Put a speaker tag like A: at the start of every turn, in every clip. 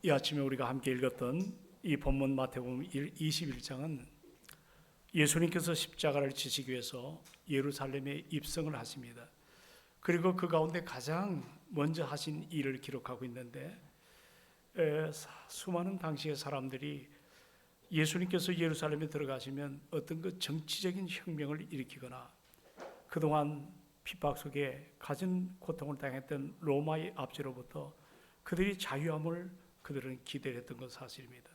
A: 이 아침에 우리가 함께 읽었던 이 본문 마태복음 21장은 예수님께서 십자가를 지시기 위해서 예루살렘에 입성을 하십니다. 그리고 그 가운데 가장 먼저 하신 일을 기록하고 있는데, 수많은 당시의 사람들이 예수님께서 예루살렘에 들어가시면 어떤 그 정치적인 혁명을 일으키거나 그동안 핍박 속에 가진 고통을 당했던 로마의 압제로부터 그들이 자유함을 그들은 기대했던 건 사실입니다.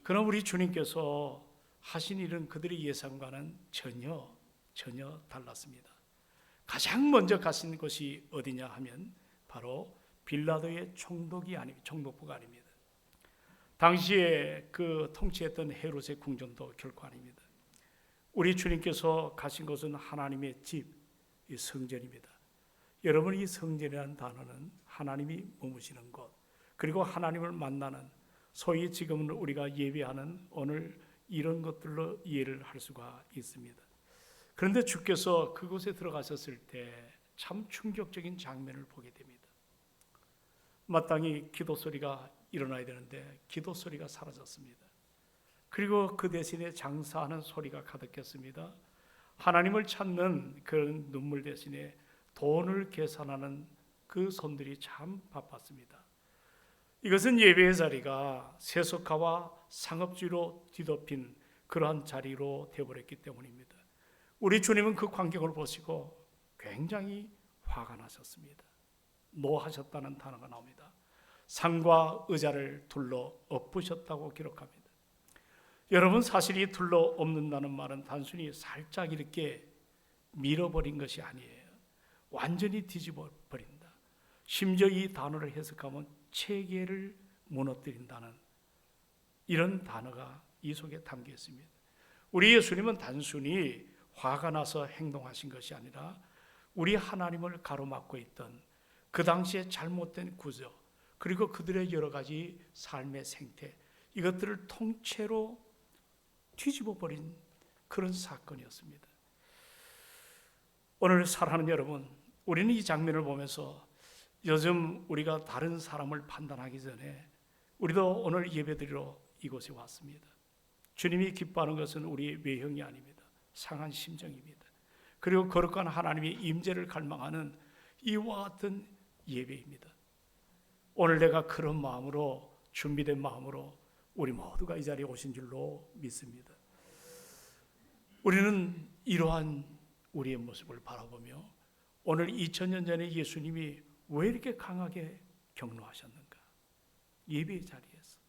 A: 그러나 우리 주님께서 하신 일은 그들의 예상과는 전혀 달랐습니다. 가장 먼저 가신 곳이 어디냐 하면 바로 빌라도의 총독부가 아닙니다. 당시에 그 통치했던 헤롯의 궁전도 결코 아닙니다. 우리 주님께서 가신 곳은 하나님의 집, 이 성전입니다. 여러분, 이 성전이라는 단어는 하나님이 머무시는 곳, 그리고 하나님을 만나는, 소위 지금은 우리가 예배하는 오늘 이런 것들로 이해를 할 수가 있습니다. 그런데 주께서 그곳에 들어가셨을 때 참 충격적인 장면을 보게 됩니다. 마땅히 기도 소리가 일어나야 되는데 기도 소리가 사라졌습니다. 그리고 그 대신에 장사하는 소리가 가득했습니다. 하나님을 찾는 그런 눈물 대신에 돈을 계산하는 그 손들이 참 바빴습니다. 이것은 예배의 자리가 세속화와 상업주의로 뒤덮인 그러한 자리로 되어버렸기 때문입니다. 우리 주님은 그 광경을 보시고 굉장히 화가 나셨습니다. 노하셨다는 단어가 나옵니다. 상과 의자를 둘러 엎으셨다고 기록합니다. 여러분, 사실 이 둘러 엎는다는 말은 단순히 살짝 이렇게 밀어버린 것이 아니에요. 완전히 뒤집어 버린다. 심지어 이 단어를 해석하면 체계를 무너뜨린다는 이런 단어가 이 속에 담겨 있습니다. 우리 예수님은 단순히 화가 나서 행동하신 것이 아니라 우리 하나님을 가로막고 있던 그 당시에 잘못된 구조, 그리고 그들의 여러 가지 삶의 생태, 이것들을 통째로 뒤집어 버린 그런 사건이었습니다. 오늘 사랑하는 여러분, 우리는 이 장면을 보면서 요즘 우리가 다른 사람을 판단하기 전에 우리도 오늘 예배드리러 이곳에 왔습니다. 주님이 기뻐하는 것은 우리의 외형이 아닙니다. 상한 심정입니다. 그리고 거룩한 하나님의 임재를 갈망하는 이와 같은 예배입니다. 오늘 내가 그런 마음으로, 준비된 마음으로 우리 모두가 이 자리에 오신 줄로 믿습니다. 우리는 이러한 우리의 모습을 바라보며 오늘 2000년 전에 예수님이 왜 이렇게 강하게 격노하셨는가? 예배의 자리에서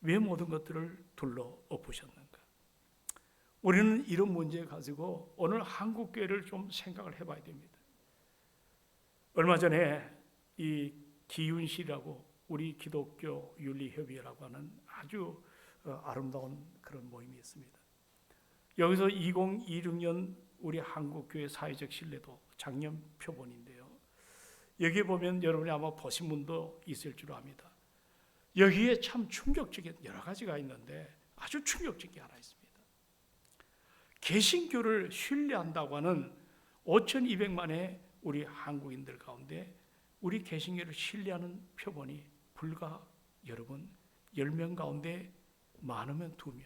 A: 왜 모든 것들을 둘러 엎으셨는가? 우리는 이런 문제 가지고 오늘 한국교회를 좀 생각을 해봐야 됩니다. 얼마 전에 이 기윤시라고 우리 기독교 윤리협의회라고 하는 아주 아름다운 그런 모임이 있습니다. 여기서 2026년 우리 한국교회 사회적 신뢰도 작년 표본인데요. 여기에 보면 여러분이 아마 보신 분도 있을 줄 압니다. 여기에 참 충격적인 여러 가지가 있는데 아주 충격적인 게 하나 있습니다. 개신교를 신뢰한다고 하는 5,200만의 우리 한국인들 가운데 우리 개신교를 신뢰하는 표본이 불과 여러분 10명 가운데 많으면 2명,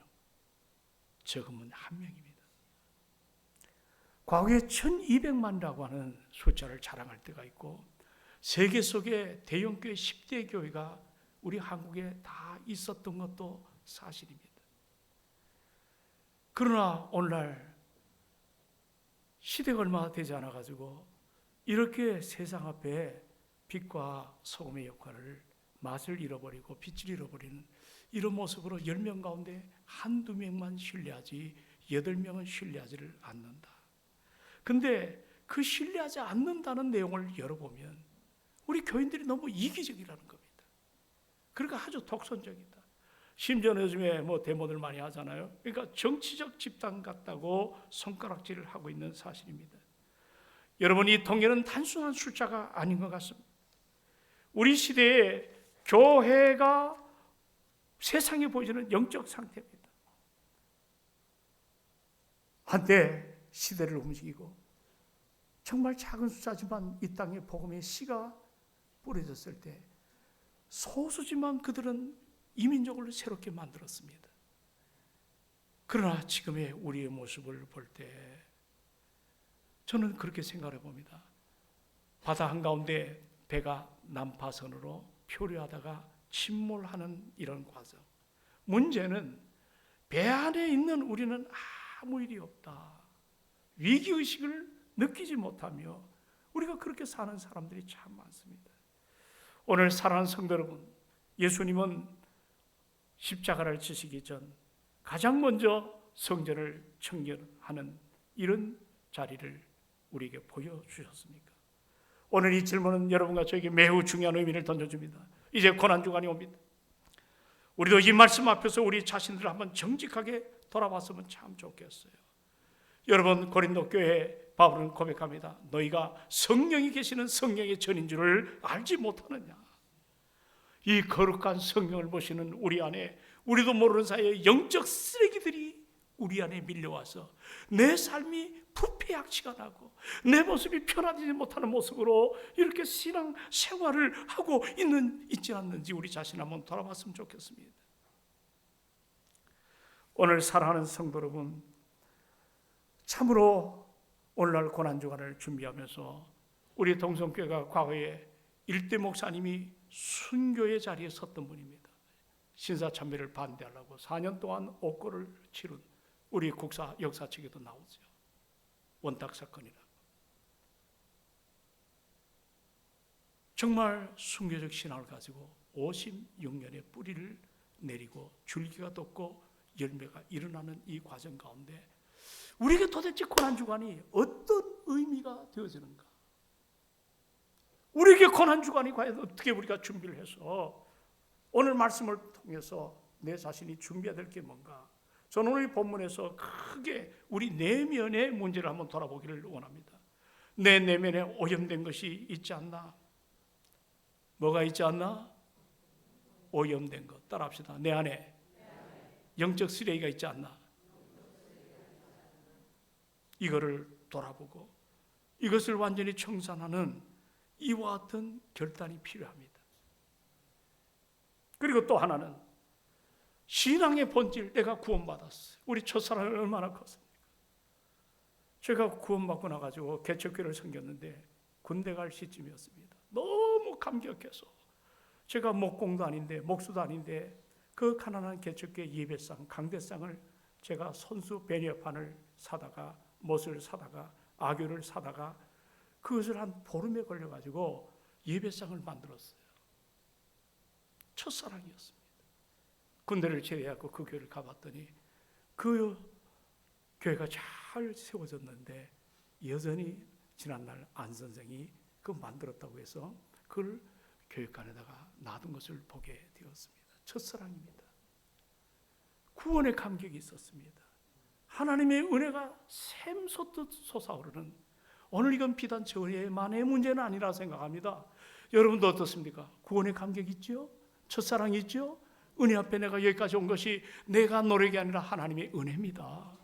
A: 적으면 1명입니다. 과거에 1,200만이라고 하는 숫자를 자랑할 때가 있고 세계 속에 대형교회 10대 교회가 우리 한국에 다 있었던 것도 사실입니다. 그러나 오늘날 시대가 얼마 되지 않아 가지고 이렇게 세상 앞에 빛과 소금의 역할을, 맛을 잃어버리고 빛을 잃어버리는 이런 모습으로 10명 가운데 한두 명만 신뢰하지 8명은 신뢰하지를 않는다. 근데 그 신뢰하지 않는다는 내용을 열어보면 우리 교인들이 너무 이기적이라는 겁니다. 그러니까 아주 독선적이다. 심지어 요즘에 데모들 많이 하잖아요. 그러니까 정치적 집단 같다고 손가락질을 하고 있는 사실입니다. 여러분, 이 통계는 단순한 숫자가 아닌 것 같습니다. 우리 시대에 교회가 세상에 보여주는 영적 상태입니다. 한때 시대를 움직이고 정말 작은 숫자지만 이 땅에 복음의 씨가 뿌려졌을 때 소수지만 그들은 이민족을 새롭게 만들었습니다. 그러나 지금의 우리의 모습을 볼 때 저는 그렇게 생각해 봅니다. 바다 한가운데 배가 난파선으로 표류하다가 침몰하는 이런 과정. 문제는 배 안에 있는 우리는 아무 일이 없다. 위기의식을 느끼지 못하며 우리가 그렇게 사는 사람들이 참 많습니다. 오늘 사랑하는 성도 여러분, 예수님은 십자가를 지시기 전 가장 먼저 성전을 청결하는 이런 자리를 우리에게 보여주셨습니까? 오늘 이 질문은 여러분과 저에게 매우 중요한 의미를 던져줍니다. 이제 고난주간이 옵니다. 우리도 이 말씀 앞에서 우리 자신들을 한번 정직하게 돌아봤으면 참 좋겠어요. 여러분, 고린도 교회 바울은 고백합니다. 너희가 성령이 계시는 성령의 전인 줄을 알지 못하느냐. 이 거룩한 성령을 보시는 우리 안에 우리도 모르는 사이에 영적 쓰레기들이 우리 안에 밀려와서 내 삶이 부패약치가 나고 내 모습이 편하지 못하는 모습으로 이렇게 신앙 생활을 하고 있지 않는지 우리 자신 한번 돌아봤으면 좋겠습니다. 오늘 사랑하는 성도 여러분, 참으로 오늘날 고난주간을 준비하면서 우리 동성교회가 과거에 일대 목사님이 순교의 자리에 섰던 분입니다. 신사참배를 반대하려고 4년 동안 옥고를 치른 우리 국사 역사책에도 나오죠. 원탁 사건이라고. 정말 순교적 신앙을 가지고 56년의 뿌리를 내리고 줄기가 돋고 열매가 일어나는 이 과정 가운데 우리에게 도대체 고난주간이 어떤 의미가 되어지는가? 우리에게 고난주간이 과연 어떻게 우리가 준비를 해서 오늘 말씀을 통해서 내 자신이 준비해야 될 게 뭔가? 저는 오늘 본문에서 크게 우리 내면의 문제를 한번 돌아보기를 원합니다. 내 내면에 오염된 것이 있지 않나? 뭐가 있지 않나? 오염된 것. 따라합시다. 내 안에 영적 쓰레기가 있지 않나? 이거를 돌아보고 이것을 완전히 청산하는 이와 같은 결단이 필요합니다. 그리고 또 하나는 신앙의 본질, 내가 구원받았어요. 우리 첫사랑이 얼마나 컸습니까? 제가 구원받고 나가지고 개척교회를 섬겼는데 군대 갈 시점이었습니다. 너무 감격해서 제가 목공도 아닌데 목수도 아닌데 그 가난한 개척교회 예배상, 강대상을 제가 손수 베니어판을 사다가 못을 사다가 아교를 사다가 그것을 한 보름에 걸려가지고 예배상을 만들었어요. 첫사랑이었습니다. 군대를 제대하고 그 교회를 가봤더니 그 교회가 잘 세워졌는데 여전히 지난날 안 선생이 그 만들었다고 해서 그걸 교육관에다가 놔둔 것을 보게 되었습니다. 첫사랑입니다. 구원의 감격이 있었습니다. 하나님의 은혜가 샘솟듯 솟아오르는, 오늘 이건 비단 저만의 문제는 아니라 생각합니다. 여러분도 어떻습니까? 구원의 감격이 있죠? 첫사랑이 있죠? 은혜 앞에 내가 여기까지 온 것이 내가 노력이 아니라 하나님의 은혜입니다.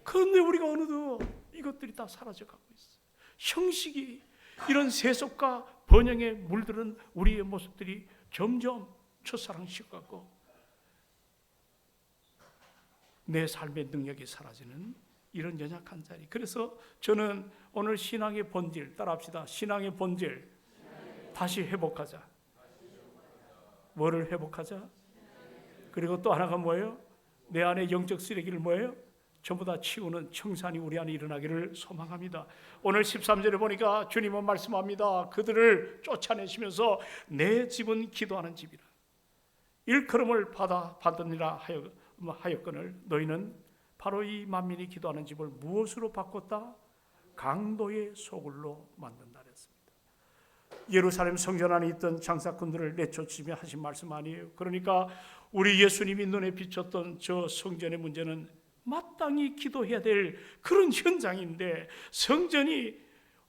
A: 그런데 우리가 어느덧 이것들이 다 사라져가고 있어요. 형식이, 이런 세속과 번영에 물들은 우리의 모습들이 점점 첫사랑 식어가고 내 삶의 능력이 사라지는 이런 연약한 자리. 그래서 저는 오늘 신앙의 본질, 따라합시다. 신앙의 본질 다시 회복하자. 뭐를 회복하자? 그리고 또 하나가 뭐예요? 내 안에 영적 쓰레기를 뭐예요? 전부 다 치우는 청산이 우리 안에 일어나기를 소망합니다. 오늘 13절에 보니까 주님은 말씀합니다. 그들을 쫓아내시면서 내 집은 기도하는 집이라. 일컬음을 받으니라 하였거늘 너희는 바로 이 만민이 기도하는 집을 무엇으로 바꿨다? 강도의 소굴로 만든다 그랬습니다. 예루살렘 성전 안에 있던 장사꾼들을 내쫓으며 하신 말씀 아니에요. 그러니까 우리 예수님이 눈에 비쳤던 저 성전의 문제는 마땅히 기도해야 될 그런 현장인데 성전이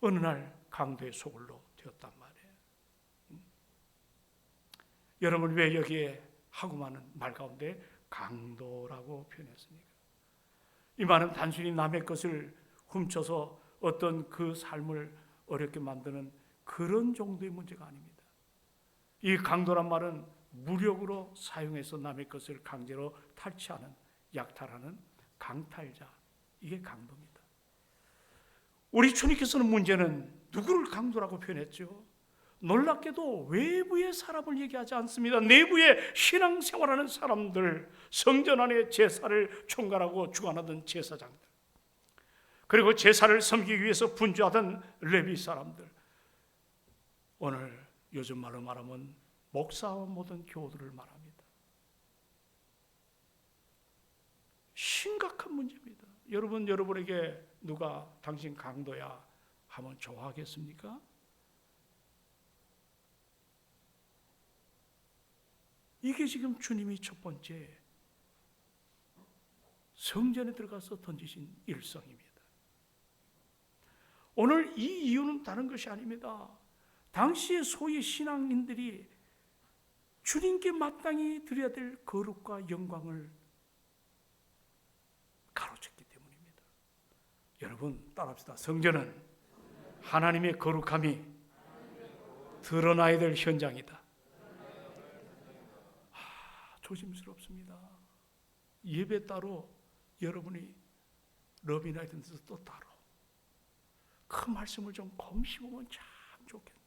A: 어느 날 강도의 소굴로 되었단 말이에요. 여러분, 왜 여기에 하고 많은 말 가운데 강도라고 표현했습니까? 이 말은 단순히 남의 것을 훔쳐서 어떤 그 삶을 어렵게 만드는 그런 정도의 문제가 아닙니다. 이 강도란 말은 무력으로 사용해서 남의 것을 강제로 탈취하는, 약탈하는 강탈자, 이게 강도입니다. 우리 주님께서는 문제는 누구를 강도라고 표현했죠? 놀랍게도 외부의 사람을 얘기하지 않습니다. 내부의 신앙생활하는 사람들, 성전 안에 제사를 총괄하고 주관하던 제사장들, 그리고 제사를 섬기기 위해서 분주하던 레위 사람들, 오늘 요즘 말로 말하면 목사와 모든 교우들을 말합니다. 심각한 문제입니다. 여러분에게 누가 당신 강도야 하면 좋아하겠습니까? 이게 지금 주님이 첫 번째 성전에 들어가서 던지신 일성입니다. 오늘 이 이유는 다른 것이 아닙니다. 당시의 소위 신앙인들이 주님께 마땅히 드려야 될 거룩과 영광을 가로챘기 때문입니다. 여러분 따라합시다. 성전은 하나님의 거룩함이 드러나야 될 현장이다. 조심스럽습니다. 예배 따로, 여러분이 러비나이트 데서 또 따로. 그 말씀을 좀 검시 보면 참 좋겠는데,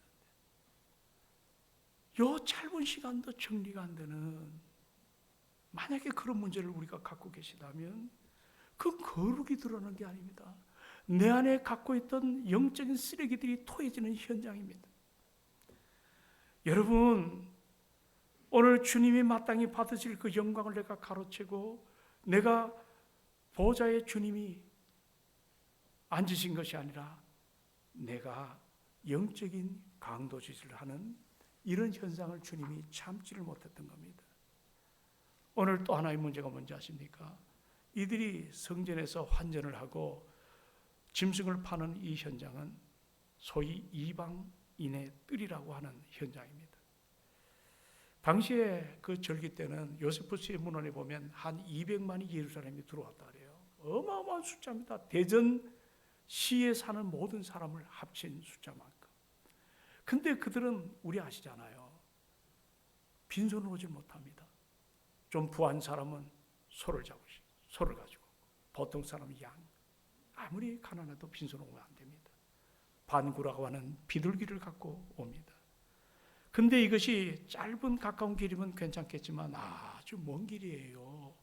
A: 요 짧은 시간도 정리가 안 되는, 만약에 그런 문제를 우리가 갖고 계시다면 그 거룩이 드러나는 게 아닙니다. 내 안에 갖고 있던 영적인 쓰레기들이 토해지는 현장입니다. 여러분, 오늘 주님이 마땅히 받으실 그 영광을 내가 가로채고, 내가 보좌에 주님이 앉으신 것이 아니라 내가 영적인 강도짓을 하는 이런 현상을 주님이 참지를 못했던 겁니다. 오늘 또 하나의 문제가 뭔지 아십니까? 이들이 성전에서 환전을 하고 짐승을 파는 이 현장은 소위 이방인의 뜰이라고 하는 현장입니다. 당시에 그 절기 때는 요세푸스의 문헌에 보면 한 200만이 예루살렘에 들어왔다 그래요. 어마어마한 숫자입니다. 대전 시에 사는 모든 사람을 합친 숫자만큼. 근데 그들은 우리 아시잖아요. 빈손으로 오질 못합니다. 좀 부한 사람은 소를 잡으시고, 소를 가지고, 보통 사람은 양. 아무리 가난해도 빈손으로 오면 안 됩니다. 반구라고 하는 비둘기를 갖고 옵니다. 근데 이것이 짧은 가까운 길이면 괜찮겠지만 아주 먼 길이에요.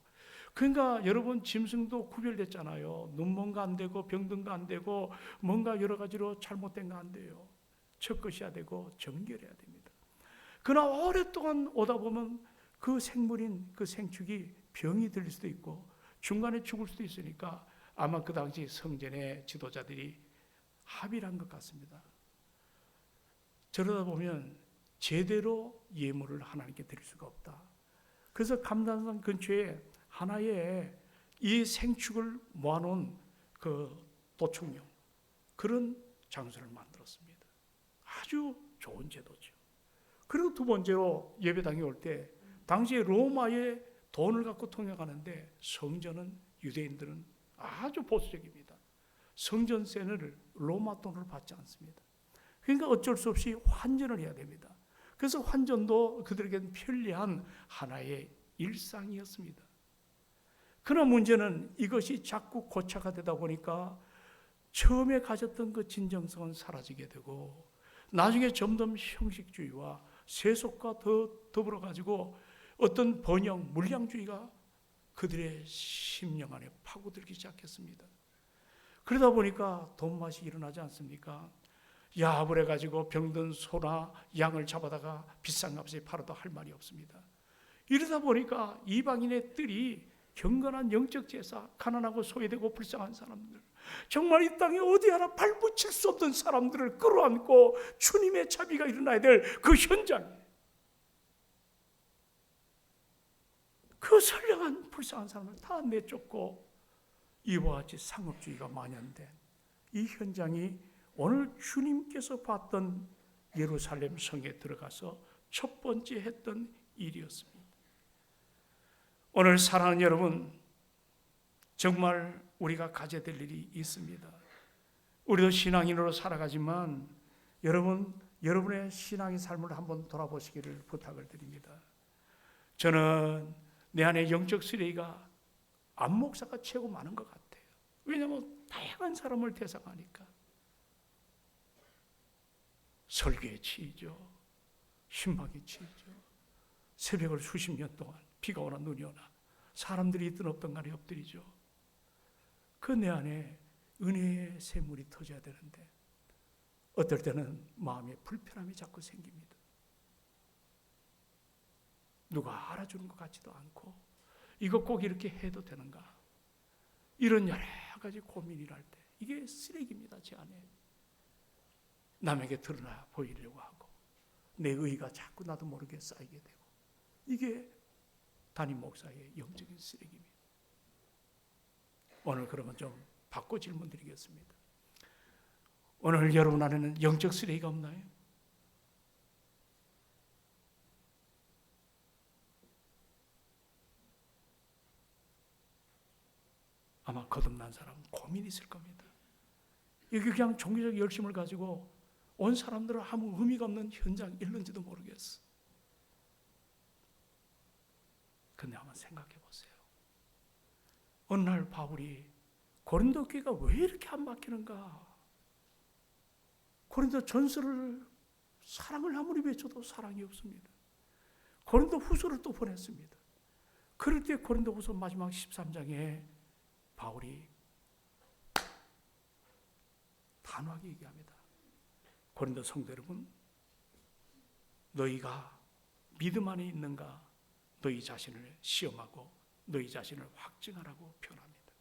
A: 그러니까 여러분, 짐승도 구별됐잖아요. 눈먼 거 안 되고 병든 거 안 되고 뭔가 여러 가지로 잘못된 거 안 돼요. 첫 것이야 되고 정결해야 됩니다. 그러나 오랫동안 오다 보면 그 생물인 그 생축이 병이 들릴 수도 있고 중간에 죽을 수도 있으니까 아마 그 당시 성전의 지도자들이 합의를 한 것 같습니다. 저러다 보면 제대로 예물을 하나님께 드릴 수가 없다. 그래서 감람산 근처에 하나의 이 생축을 모아놓은 그 도축용, 그런 장소를 만들었습니다. 아주 좋은 제도죠. 그리고 두 번째로 예배당에 올 때 당시에 로마의 돈을 갖고 통역하는데 성전은 유대인들은 아주 보수적입니다. 성전세를 로마 돈으로 받지 않습니다. 그러니까 어쩔 수 없이 환전을 해야 됩니다. 그래서 환전도 그들에게는 편리한 하나의 일상이었습니다. 그러나 문제는 이것이 자꾸 고착화 되다 보니까 처음에 가졌던 그 진정성은 사라지게 되고 나중에 점점 형식주의와 세속과 더불어 가지고 어떤 번영, 물량주의가 그들의 심령 안에 파고들기 시작했습니다. 그러다 보니까 돈맛이 일어나지 않습니까? 야합을 해가지고 병든 소나 양을 잡아다가 비싼 값에 팔아도 할 말이 없습니다. 이러다 보니까 이방인의 뜰이 경건한 영적 제사, 가난하고 소외되고 불쌍한 사람들, 정말 이 땅에 어디 하나 발붙일 수 없는 사람들을 끌어안고 주님의 자비가 일어나야 될 그 현장에 그 선량한 불쌍한 사람을 다 내쫓고 이와 같이 상업주의가 만연된 이 현장이 오늘 주님께서 봤던 예루살렘 성에 들어가서 첫 번째 했던 일이었습니다. 오늘 사랑하는 여러분, 정말 우리가 가져야 될 일이 있습니다. 우리도 신앙인으로 살아가지만 여러분, 여러분의 신앙의 삶을 한번 돌아보시기를 부탁을 드립니다. 저는 내 안에 영적 쓰레기가 안 목사가 최고 많은 것 같아요. 왜냐하면 다양한 사람을 대상하니까. 설교에 치이죠. 신방에 치이죠. 새벽을 수십 년 동안 비가 오나 눈이 오나 사람들이 있든 없든 간에 엎드리죠. 그 내 안에 은혜의 샘물이 터져야 되는데 어떨 때는 마음에 불편함이 자꾸 생깁니다. 누가 알아주는 것 같지도 않고 이거 꼭 이렇게 해도 되는가? 이런 여러 가지 고민이 날 때 이게 쓰레기입니다. 제 안에. 남에게 드러나 보이려고 하고 내 의의가 자꾸 나도 모르게 쌓이게 되고 이게 담임 목사의 영적인 쓰레기입니다. 오늘 그러면 좀 바꿔 질문 드리겠습니다. 오늘 여러분 안에는 영적 쓰레기가 없나요? 아마 거듭난 사람은 고민이 있을 겁니다. 이게 그냥 종교적 열심을 가지고 온 사람들은 아무 의미가 없는 현장 일는지도 모르겠어. 근데 한번 생각해 보세요. 어느 날 바울이 고린도 교회가 왜 이렇게 안 바뀌는가? 고린도 전서를 사랑을 아무리 외쳐도 사랑이 없습니다. 고린도 후서를 또 보냈습니다. 그럴 때 고린도 후서 마지막 13장에 바울이 단호하게 얘기합니다. 고린도 성도 여러분, 너희가 믿음 안에 있는가 너희 자신을 시험하고 너희 자신을 확증하라고 표현합니다.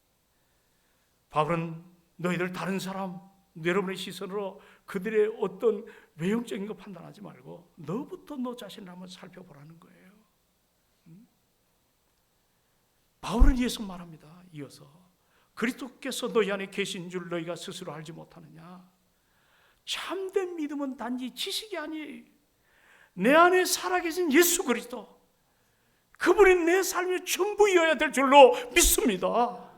A: 바울은 너희들 다른 사람, 여러분의 시선으로 그들의 어떤 외형적인 거 판단하지 말고 너부터 너 자신을 한번 살펴보라는 거예요. 바울은 이어서 말합니다. 이어서 그리스도께서 너희 안에 계신 줄 너희가 스스로 알지 못하느냐? 참된 믿음은 단지 지식이 아니에요. 내 안에 살아계신 예수 그리스도, 그분이 내 삶의 전부이어야 될 줄로 믿습니다.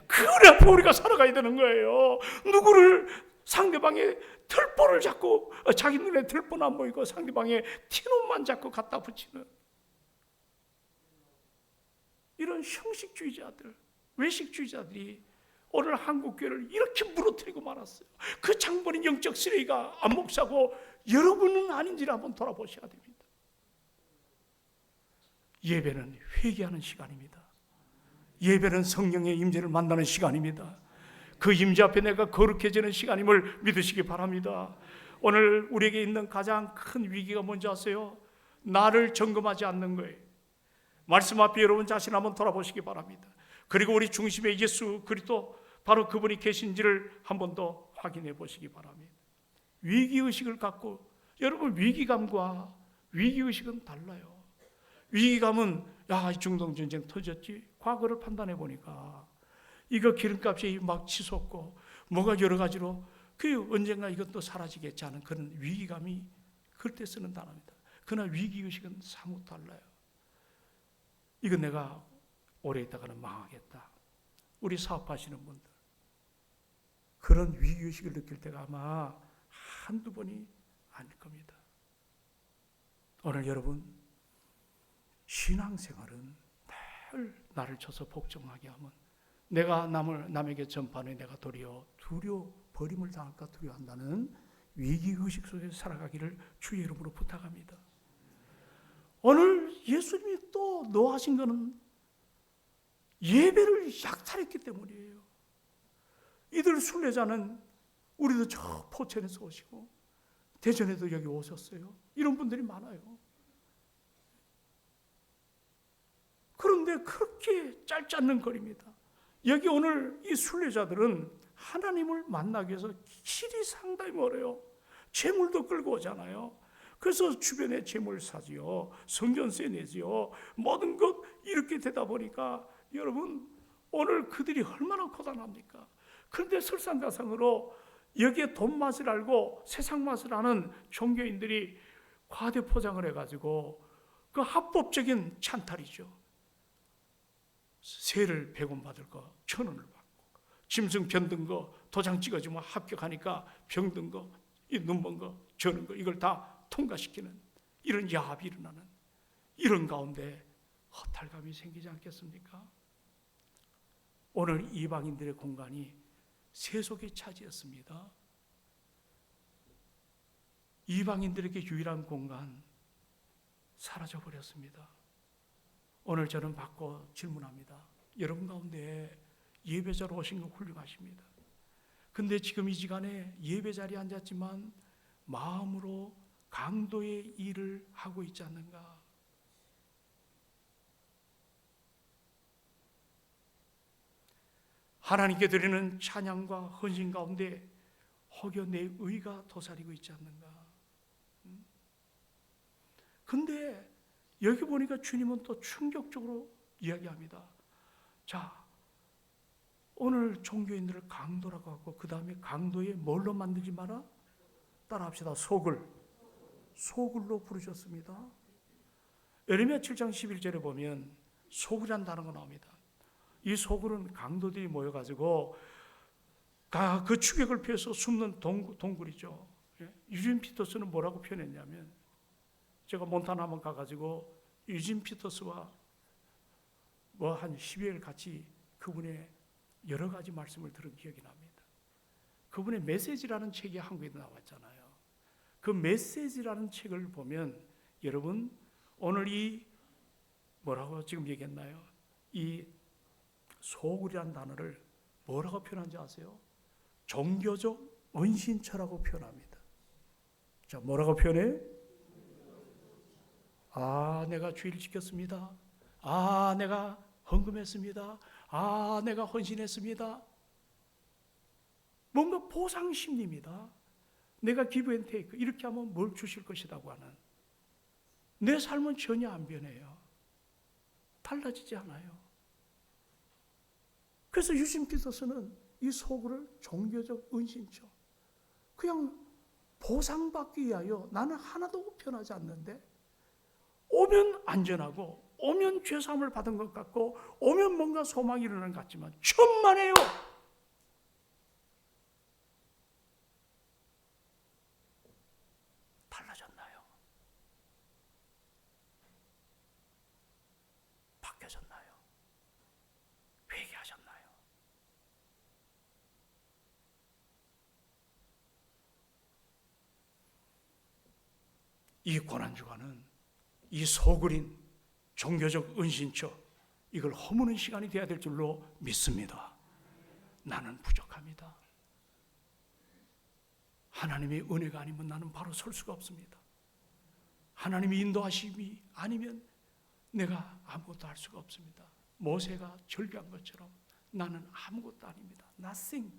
A: 그 은혜 앞에 우리가 살아가야 되는 거예요. 누구를 상대방의 들보를 잡고 자기 눈에 들보는 안 보이고 상대방의 티눈만 잡고 갖다 붙이는 이런 형식주의자들, 외식주의자들이 오늘 한국교회를 이렇게 무너뜨리고 말았어요. 그 장본인 영적 쓰레기가 안 목사고 여러분은 아닌지를 한번 돌아보셔야 됩니다. 예배는 회개하는 시간입니다. 예배는 성령의 임재를 만나는 시간입니다. 그 임재 앞에 내가 거룩해지는 시간임을 믿으시기 바랍니다. 오늘 우리에게 있는 가장 큰 위기가 뭔지 아세요? 나를 점검하지 않는 거예요. 말씀 앞에 여러분 자신 한번 돌아보시기 바랍니다. 그리고 우리 중심에 예수 그리스도 바로 그분이 계신지를 한 번 더 확인해 보시기 바랍니다. 위기의식을 갖고 여러분 위기감과 위기의식은 달라요. 위기감은 이 중동전쟁 터졌지 과거를 판단해 보니까 이거 기름값이 막 치솟고 뭐가 여러 가지로 그 언젠가 이것도 사라지겠지 하는 그런 위기감이 그럴 때 쓰는 단어입니다. 그러나 위기의식은 사뭇 달라요. 이거 내가 오래 있다가는 망하겠다. 우리 사업하시는 분들 그런 위기의식을 느낄 때가 아마 한두 번이 아닐 겁니다. 오늘 여러분 신앙생활은 늘 나를 쳐서 복종하게 하면 내가 남에게 전파하는 내가 도리어 버림을 당할까 두려워한다는 위기의식 속에서 살아가기를 주의 이름으로 부탁합니다. 오늘 예수님이 또 노하신 것은 예배를 약탈했기 때문이에요. 이들 순례자는 우리도 저 포천에서 오시고 대전에도 여기 오셨어요. 이런 분들이 많아요. 그런데 그렇게 짧지 않는 거리입니다. 여기 오늘 이 순례자들은 하나님을 만나기 위해서 길이 상당히 멀어요. 재물도 끌고 오잖아요. 그래서 주변에 재물 사지요, 성전세 내지요, 모든 것 이렇게 되다 보니까 여러분 오늘 그들이 얼마나 고단합니까? 그런데 설상가상으로 여기에 돈 맛을 알고 세상 맛을 아는 종교인들이 과대 포장을 해가지고 그 합법적인 찬탈이죠. 세를 100원 받을 거 1000원을 받고 짐승 병든 거 도장 찍어주면 합격하니까 병든 거 이 눈먼 거, 저는 거 이걸 다 통과시키는 이런 야합이 일어나는 이런 가운데 허탈감이 생기지 않겠습니까? 오늘 이방인들의 공간이 세속의 차지였습니다. 이방인들에게 유일한 공간 사라져버렸습니다. 오늘 저는 받고 질문합니다. 여러분 가운데 예배자로 오신 거 훌륭하십니다. 근데 지금 이 시간에 예배 자리에 앉았지만 마음으로 강도의 일을 하고 있지 않는가? 하나님께 드리는 찬양과 헌신 가운데 혹여 내 의가 도사리고 있지 않는가? 근데 여기 보니까 주님은 또 충격적으로 이야기합니다. 자, 오늘 종교인들을 강도라고 하고 그 다음에 강도에 뭘로 만들지 마라? 따라합시다. 소굴로 부르셨습니다. 예레미야 7장 11절에 보면 소굴이라는 단어가 나옵니다. 이 소굴은 강도들이 모여가지고 그 추격을 피해서 숨는 동굴이죠. 유진 피터스는 뭐라고 표현했냐면, 제가 몬타나 한번 가가지고 유진 피터스와 뭐 한 10여일 같이 그분의 여러 가지 말씀을 들은 기억이 납니다. 그분의 메시지라는 책이 한국에도 나왔잖아요. 그 메시지라는 책을 보면 여러분 오늘 이 뭐라고 지금 얘기했나요? 이 소굴이라는 단어를 뭐라고 표현한지 아세요? 종교적 은신처라고 표현합니다. 자, 뭐라고 표현해? 아, 내가 주의를 지켰습니다. 아, 내가 헌금했습니다. 아, 내가 헌신했습니다. 뭔가 보상 심리입니다. 내가 기브 앤 테이크 이렇게 하면 뭘 주실 것이라고 하는. 내 삶은 전혀 안 변해요. 달라지지 않아요. 그래서 유진 피터스는 이 소굴을 종교적 은신처, 그냥 보상받기 위하여 나는 하나도 변하지 않는데 오면 안전하고 오면 죄사함을 받은 것 같고 오면 뭔가 소망이 일어나는 것 같지만 천만에요. 달라졌나요? 바뀌어졌나요? 회개하셨나요? 이 고난주간은 이 소굴인 종교적 은신처, 이걸 허무는 시간이 되어야 될 줄로 믿습니다. 나는 부족합니다. 하나님의 은혜가 아니면 나는 바로 설 수가 없습니다. 하나님의 인도하심이 아니면 내가 아무것도 할 수가 없습니다. 모세가 절규한 것처럼 나는 아무것도 아닙니다. Nothing.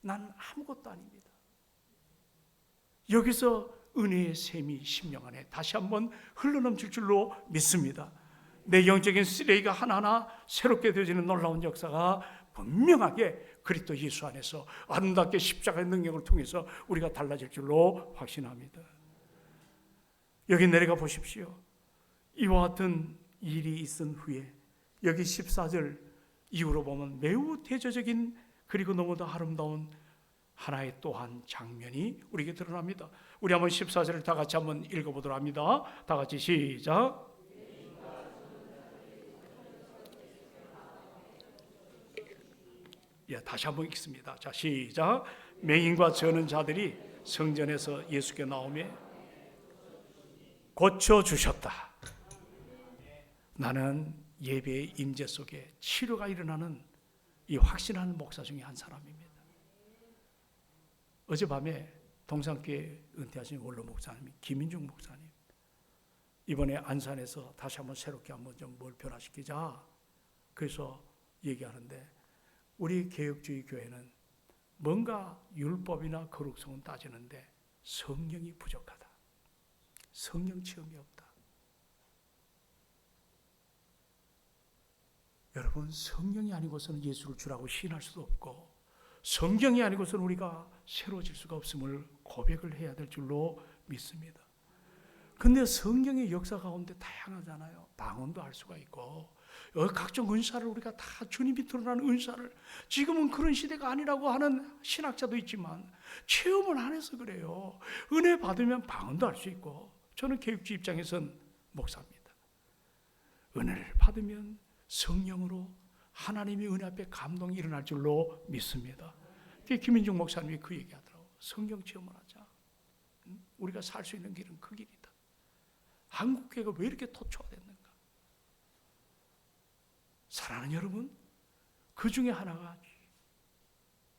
A: 나는 아무것도 아닙니다. 여기서 은혜의 샘이 심령 안에 다시 한번 흘러넘칠 줄로 믿습니다. 내 영적인 쓰레기가 하나하나 새롭게 되어지는 놀라운 역사가 분명하게 그리스도 예수 안에서 아름답게 십자가의 능력을 통해서 우리가 달라질 줄로 확신합니다. 여기 내려가 보십시오. 이와 같은 일이 있은 후에 여기 14절 이후로 보면 매우 대조적인 그리고 너무도 아름다운 하나의 또한 장면이 우리에게 드러납니다. 우리 한번 14절을 다 같이 한번 읽어보도록 합니다. 다 같이 시작. 예, 다시 한번 읽습니다. 자, 시작. 맹인과 저는 자들이 성전에서 예수께 나오며 고쳐주셨다. 나는 예배의 임재 속에 치료가 일어나는 이 확신하는 목사 중에 한 사람입니다. 어젯밤에 동산교회 은퇴하신 원로 목사님 김인중 목사님, 이번에 안산에서 다시 한번 새롭게 한번 좀 뭘 변화시키자 그래서 얘기하는데, 우리 개혁주의 교회는 뭔가 율법이나 거룩성은 따지는데 성령이 부족하다. 성령 체험이 없다. 여러분, 성령이 아니고서는 예수를 주라고 시인할 수도 없고 성경이 아니고서는 우리가 새로워질 수가 없음을 고백을 해야 될 줄로 믿습니다. 근데 성경의 역사 가운데 다양하잖아요. 방언도 할 수가 있고 각종 은사를 우리가 다 주님이 드러나는 은사를, 지금은 그런 시대가 아니라고 하는 신학자도 있지만 체험을 안 해서 그래요. 은혜 받으면 방언도 할 수 있고, 저는 교육주 입장에선 목사입니다. 은혜를 받으면 성령으로 하나님의 은혜 앞에 감동이 일어날 줄로 믿습니다. 김인중 목사님이 그 얘기하더라고요. 성경 체험을 하자. 우리가 살 수 있는 길은 그 길이다. 한국교회가 왜 이렇게 토초화됐는가? 사랑하는 여러분, 그 중에 하나가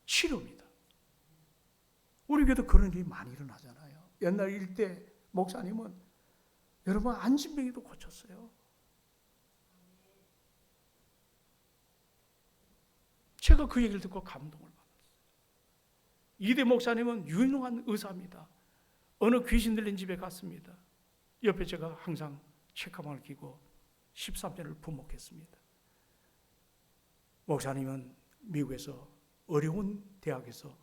A: 치료입니다. 우리 교회도 그런 일이 많이 일어나잖아요. 옛날 일대 목사님은 여러분 안진병이도 고쳤어요. 제가 그 얘기를 듣고 감동을 받았어요. 이대 목사님은 유능한 의사입니다. 어느 귀신 들린 집에 갔습니다. 옆에 제가 항상 체크망을 끼고 13년을 부목했습니다. 목사님은 미국에서 어려운 대학에서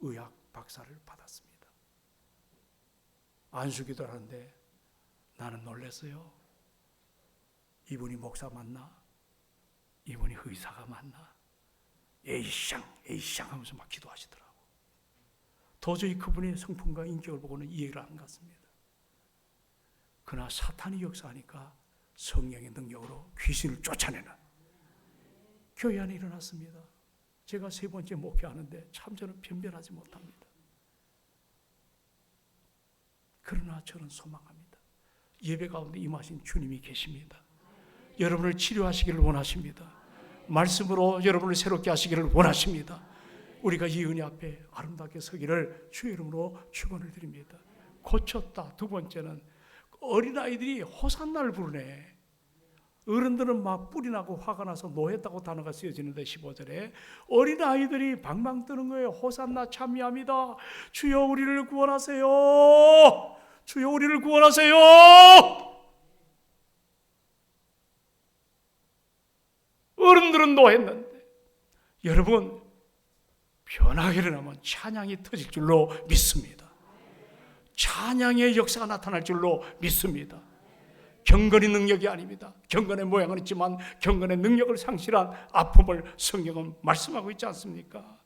A: 의학 박사를 받았습니다. 안수기도 하는데 나는 놀랐어요. 이분이 목사 맞나? 이분이 의사가 맞나? 에이샹 하면서 막 기도하시더라고. 도저히 그분의 성품과 인격을 보고는 이해를 안 갔습니다. 그러나 사탄이 역사하니까 성령의 능력으로 귀신을 쫓아내는 교회 안에 일어났습니다. 제가 3번째 목회하는데 참 저는 변변하지 못합니다. 그러나 저는 소망합니다. 예배 가운데 임하신 주님이 계십니다. 여러분을 치료하시기를 원하십니다. 말씀으로 여러분을 새롭게 하시기를 원하십니다. 우리가 이 은혜 앞에 아름답게 서기를 주의 이름으로 축원을 드립니다. 고쳤다. 두 번째는 어린아이들이 호산나를 부르네. 어른들은 막 뿔이 나고 화가 나서 노했다고 단어가 쓰여지는데 15절에 어린아이들이 방방 뜨는 거예요. 호산나 참여합니다. 주여 우리를 구원하세요. 주여 우리를 구원하세요. 어른들은 노했는데 여러분 변화가 일어나면 찬양이 터질 줄로 믿습니다. 찬양의 역사가 나타날 줄로 믿습니다. 경건의 능력이 아닙니다. 경건의 모양은 있지만 경건의 능력을 상실한 아픔을 성경은 말씀하고 있지 않습니까?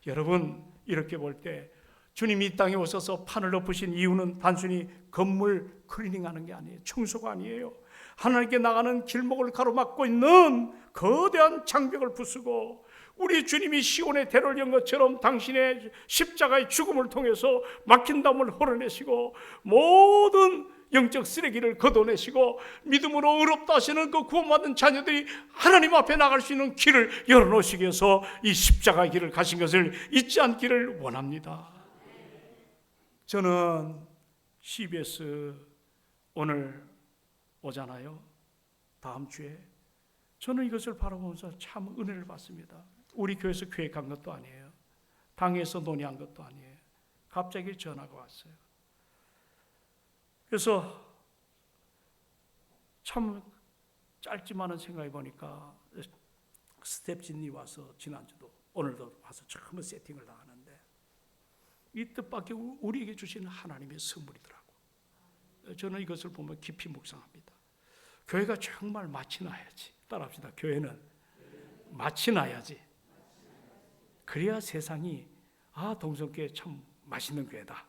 A: 여러분 이렇게 볼 때 주님이 이 땅에 오셔서 판을 엎으신 이유는 단순히 건물 클리닝하는 게 아니에요. 청소가 아니에요. 하나님께 나가는 길목을 가로막고 있는 거대한 장벽을 부수고 우리 주님이 시온의 대로를 연 것처럼 당신의 십자가의 죽음을 통해서 막힌 담을 헐어내시고 모든 영적 쓰레기를 걷어내시고 믿음으로 의롭다 하시는 그 구원받은 자녀들이 하나님 앞에 나갈 수 있는 길을 열어놓으시기 위해서 이 십자가의 길을 가신 것을 잊지 않기를 원합니다. 저는 CBS 오늘 오잖아요. 다음 주에. 저는 이것을 바라보면서 참 은혜를 받습니다. 우리 교회에서 계획한 것도 아니에요. 당에서 논의한 것도 아니에요. 갑자기 전화가 왔어요. 그래서 참 짧지만은 생각해 보니까 스텝진이 와서 지난주도 오늘도 와서 처음 세팅을 다 하는데 이 뜻밖의 우리에게 주시는 하나님의 선물이더라고. 저는 이것을 보면 깊이 묵상합니다. 교회가 정말 마치 나야지. 따라합시다. 교회는 마치 나야지. 그래야 세상이 동성교회 참 맛있는 교회다.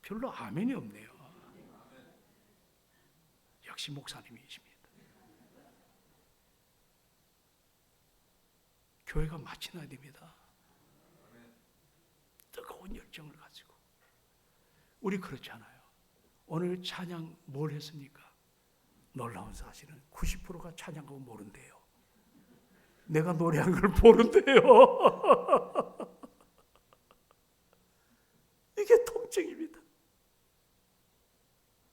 A: 별로 아멘이 없네요. 역시 목사님이십니다. 교회가 마치 나야 됩니다. 뜨거운 열정을 가지고. 우리 그렇지 않아요. 오늘 찬양 뭘 했습니까? 놀라운 사실은 90%가 찬양하고 모른대요. 내가 노래한 걸 모른대요. 이게 통증입니다.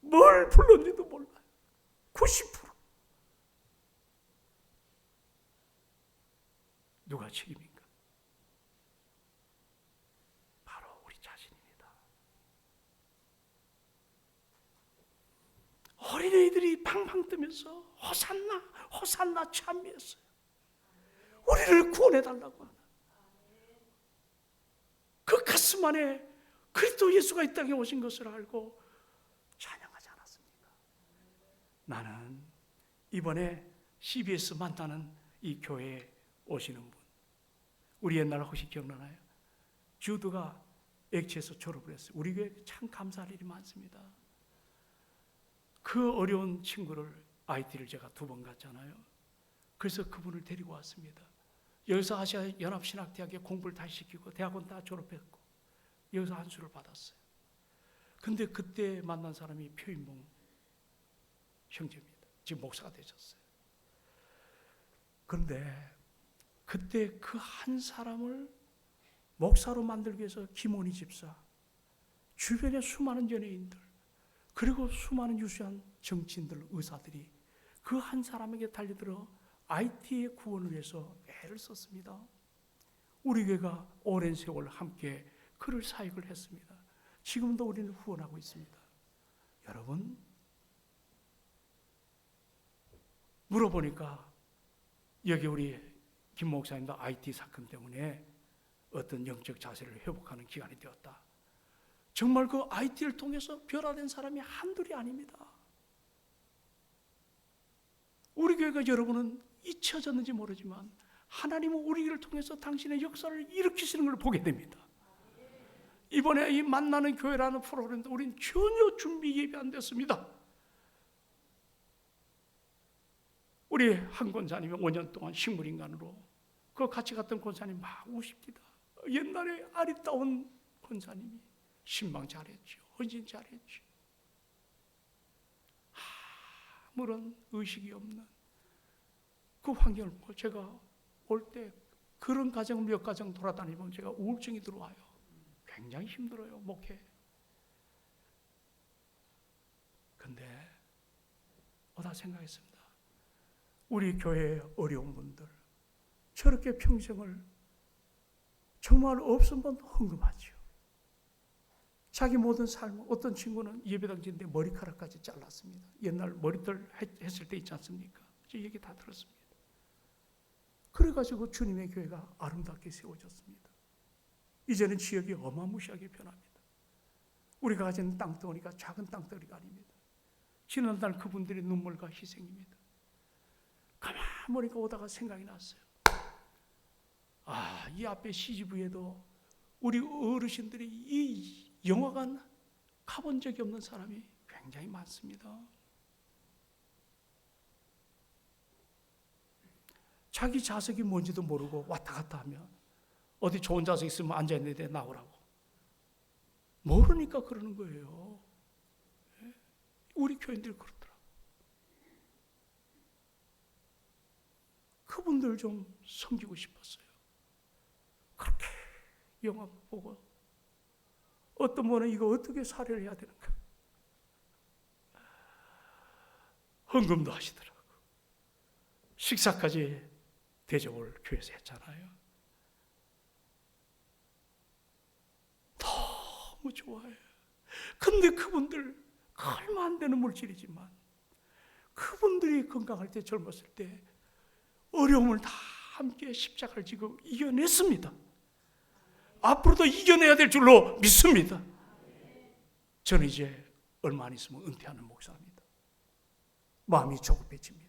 A: 뭘 불렀는지도 몰라요. 90%. 누가 책임인가? 바로 우리 자신입니다. 어린애들이 팡팡 뜨면서 호산나, 호산나 찬미했어요. 우리를 구원해달라고 하는 그 가슴 안에 그리스도 예수가 이 땅에 오신 것을 알고 찬양하지 않았습니까? 나는 이번에 CBS 만나는 이 교회에 오시는 분, 우리 옛날 혹시 기억나나요? 주드가 액체에서 졸업을 했어요. 우리 교회 참 감사할 일이 많습니다. 그 어려운 친구를 IT를 제가 2번 갔잖아요. 그래서 그분을 데리고 왔습니다. 여기서 아시아 연합신학대학에 공부를 다 시키고 대학원 다 졸업했고 여기서 한수를 받았어요. 근데 그때 만난 사람이 표인봉 형제입니다. 지금 목사가 되셨어요. 그런데 그때 그 한 사람을 목사로 만들기 위해서 김원희 집사, 주변에 수많은 연예인들, 그리고 수많은 유수한 정치인들, 의사들이 그 한 사람에게 달려들어 IT의 구원을 위해서 애를 썼습니다. 우리 교회가 오랜 세월 함께 그를 사역을 했습니다. 지금도 우리는 후원하고 있습니다. 여러분, 물어보니까 여기 우리 김 목사님도 IT 사건 때문에 어떤 영적 자세를 회복하는 기간이 되었다. 정말 그 IT를 통해서 변화된 사람이 한둘이 아닙니다. 우리 교회가 여러분은 잊혀졌는지 모르지만 하나님은 우리 교회를 통해서 당신의 역사를 일으키시는 걸 보게 됩니다. 이번에 이 만나는 교회라는 프로그램도 우린 전혀 준비 예비 안 됐습니다. 우리 한 권사님이 5년 동안 식물인간으로 그 같이 갔던 권사님 막 우십니다. 옛날에 아리따운 권사님이 신방 잘했죠. 헌신 잘했죠. 아무런 의식이 없는 그 환경을 보고 제가 올 때 그런 가정 몇 가정 돌아다니면 제가 우울증이 들어와요. 굉장히 힘들어요, 목회. 근데 오다 생각했습니다. 우리 교회의 어려운 분들 저렇게 평생을 정말 없으면 헌금하죠. 자기 모든 삶, 어떤 친구는 예배당지인데 머리카락까지 잘랐습니다. 옛날 머리털 했을 때 있지 않습니까? 저 얘기 다 들었습니다. 그래가지고 주님의 교회가 아름답게 세워졌습니다. 이제는 지역이 어마무시하게 변합니다. 우리가 가진 땅덩어리가 작은 땅덩어리가 아닙니다. 지난달 그분들의 눈물과 희생입니다. 가만히 보니까 오다가 생각이 났어요. 이 앞에 CGV에도 우리 어르신들이 이 영화관 가본 적이 없는 사람이 굉장히 많습니다. 자기 좌석이 뭔지도 모르고 왔다 갔다 하면 어디 좋은 좌석 있으면 앉아있는데 나오라고. 모르니까 그러는 거예요. 우리 교인들이 그러더라고요. 그분들 좀 섬기고 싶었어요. 그렇게 영화 보고 어떤 분은 이거 어떻게 살해를 해야 되는가. 헌금도 하시더라고요. 식사까지 대접을 교회에서 했잖아요. 너무 좋아요. 근데 그분들 얼마 안 되는 물질이지만 그분들이 건강할 때 젊었을 때 어려움을 다 함께 십자가를 지고 이겨냈습니다. 앞으로도 이겨내야 될 줄로 믿습니다. 저는 이제 얼마 안 있으면 은퇴하는 목사입니다. 마음이 조급해집니다.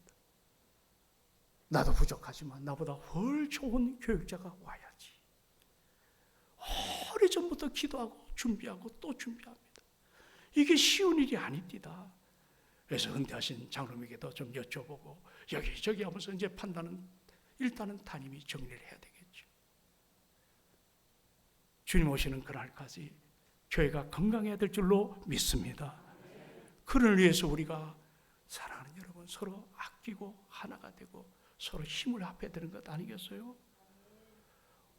A: 나도 부족하지만 나보다 훨 좋은 교육자가 와야지. 오래전부터 기도하고 준비하고 또 준비합니다. 이게 쉬운 일이 아닙니다. 그래서 은퇴하신 장로님에게도 좀 여쭤보고 여기저기 하면서 이제 판단은 일단은 담임이 정리를 해야 되겠죠. 주님 오시는 그날까지 교회가 건강해야 될 줄로 믿습니다. 그를 위해서 우리가 사랑하는 여러분 서로 아끼고 하나가 되고 서로 힘을 합해야 되는 것 아니겠어요?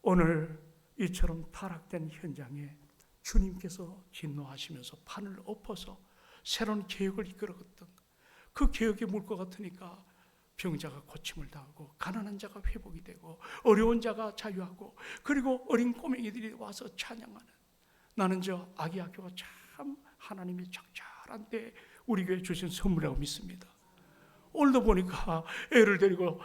A: 오늘 이처럼 타락된 현장에 주님께서 진노하시면서 판을 엎어서 새로운 개혁을 이끌었던 그 개혁의 물과 같으니까 병자가 고침을 당하고 가난한 자가 회복이 되고 어려운 자가 자유하고 그리고 어린 꼬맹이들이 와서 찬양하는 나는 저 아기 학교가 참 하나님의 적절한 때 우리 교회 주신 선물이라고 믿습니다. 오늘도 보니까 애를 데리고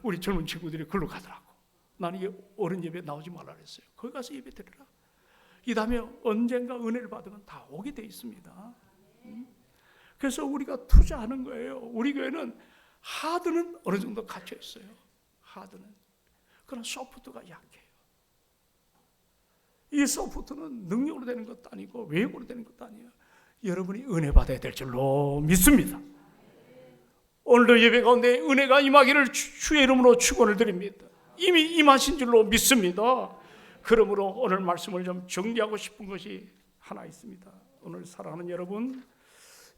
A: 우리 젊은 친구들이 글로 가더라고. 나는 이 어른 예배 나오지 말라 그랬어요. 거기 가서 예배 드리라. 이 다음에 언젠가 은혜를 받으면 다 오게 돼 있습니다. 그래서 우리가 투자하는 거예요. 우리 교회는 하드는 어느 정도 갇혀 있어요. 하드는. 그러나 소프트가 약해요. 이 소프트는 능력으로 되는 것도 아니고 외형으로 되는 것도 아니에요. 여러분이 은혜 받아야 될 줄로 믿습니다. 오늘도 예배 가운데 은혜가 임하기를 주의 이름으로 축원을 드립니다. 이미 임하신 줄로 믿습니다. 그러므로 오늘 말씀을 좀 정리하고 싶은 것이 하나 있습니다. 오늘 사랑하는 여러분,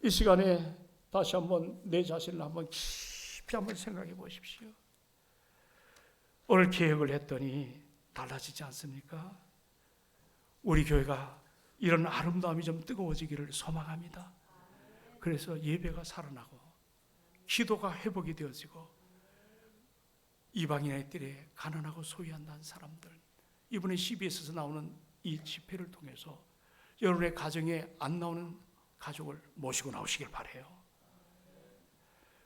A: 이 시간에 다시 한번 내 자신을 한번 깊이 한번 생각해 보십시오. 오늘 개혁을 했더니 달라지지 않습니까? 우리 교회가 이런 아름다움이 좀 뜨거워지기를 소망합니다. 그래서 예배가 살아나고 기도가 회복이 되어지고 이방인의 뜰에 가난하고 소유한다는 사람들, 이번에 CBS에서 나오는 이 집회를 통해서 여러분의 가정에 안 나오는 가족을 모시고 나오시길 바라요.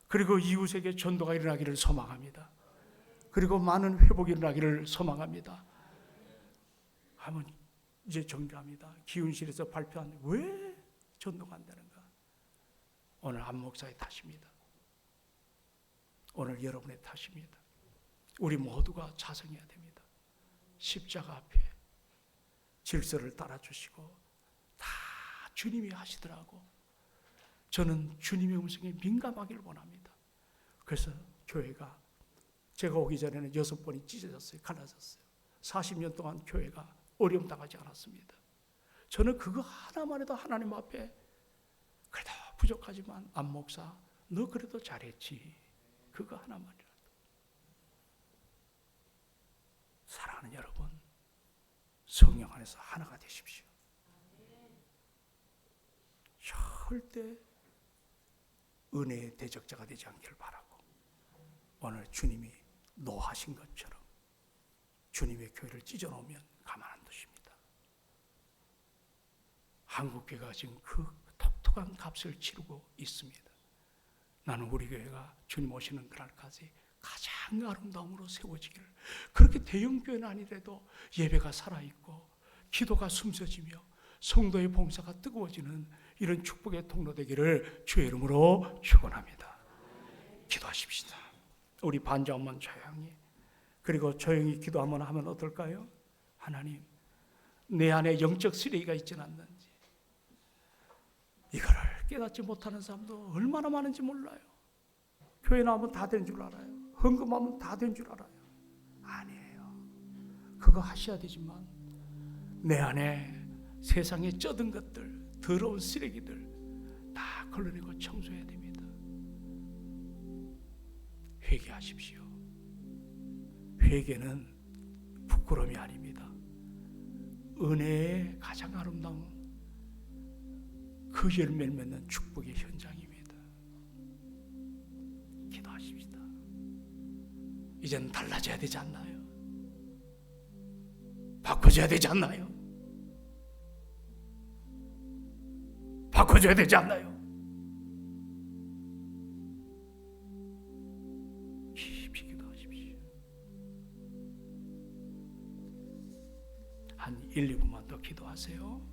A: 그리고 이웃에게 전도가 일어나기를 소망합니다. 그리고 많은 회복이 일어나기를 소망합니다. 한번 이제 정리합니다. 기운실에서 발표한 왜 전도가 안 되는가? 오늘 안 목사의 탓입니다. 오늘 여러분의 탓입니다. 우리 모두가 자성해야 됩니다. 십자가 앞에 질서를 따라주시고 다 주님이 하시더라고. 저는 주님의 음성에 민감하기를 원합니다. 그래서 교회가 제가 오기 전에는 6번이 찢어졌어요. 갈라졌어요. 40년 동안 교회가 어려움 당하지 않았습니다. 저는 그거 하나만 해도 하나님 앞에 그래도 부족하지만 안 목사 너 그래도 잘했지. 그거 하나만이라도. 사랑하는 여러분, 성령 안에서 하나가 되십시오. 절대 은혜의 대적자가 되지 않기를 바라고, 오늘 주님이 노하신 것처럼 주님의 교회를 찢어놓으면 가만 안 두십니다. 한국교회가 지금 그 독특한 값을 치르고 있습니다. 나는 우리 교회가 주님 오시는 그날까지 가장 아름다움으로 세워지기를, 그렇게 대형교회는 아니라도 예배가 살아있고 기도가 숨겨지며 성도의 봉사가 뜨거워지는 이런 축복의 통로 되기를 주의 이름으로 축원합니다. 기도하십시다. 우리 반주한번 조용히, 그리고 조용히 기도 한번 하면 어떨까요? 하나님, 내 안에 영적 쓰레기가 있지는 않는지, 이거를 깨닫지 못하는 사람도 얼마나 많은지 몰라요. 교회 나오면 다 된 줄 알아요. 헌금하면 다 된 줄 알아요. 아니에요. 그거 하셔야 되지만 내 안에 세상에 쩌든 것들, 더러운 쓰레기들 다 걸러내고 청소해야 됩니다. 회개하십시오. 회개는 부끄러움이 아닙니다. 은혜의 가장 아름다운 그 열매를 맺는 축복의 현장입니다. 기도하십시다. 이제는 달라져야 되지 않나요? 바꿔줘야 되지 않나요? 바꿔줘야 되지 않나요? 깊이 기도하십시오. 한 1, 2분만 더 기도하세요.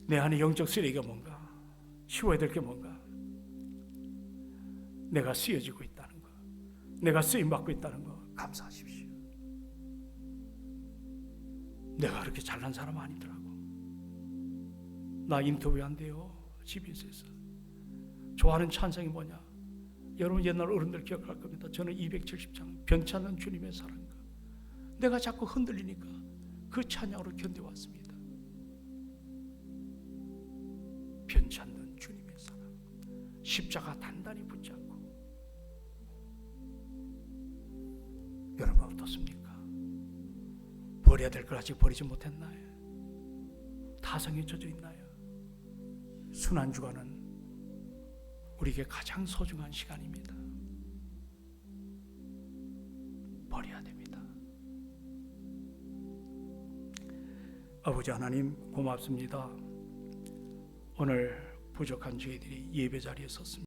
A: 내 안에 영적 쓰레기가 뭔가, 치워야 될 게 뭔가, 내가 쓰여지고 있다는 거, 내가 쓰임받고 있다는 거 감사하십시오. 내가 그렇게 잘난 사람 아니더라고. 나 인터뷰 안 돼요. CBS에서. 좋아하는 찬송이 뭐냐? 여러분 옛날 어른들 기억할 겁니다. 저는 270장 변찮는 주님의 사랑과, 내가 자꾸 흔들리니까 그 찬양으로 견뎌왔습니다. 변찮는 주님의 사랑, 십자가 단단히 붙잡고. 여러분 어떻습니까? 버려야 될 걸 아직 버리지 못했나요? 타성에 젖어 있나요? 순환주간은 우리에게 가장 소중한 시간입니다. 버려야 됩니다. 아버지 하나님 고맙습니다. 오늘 부족한 저희들이 예배 자리에 섰습니다.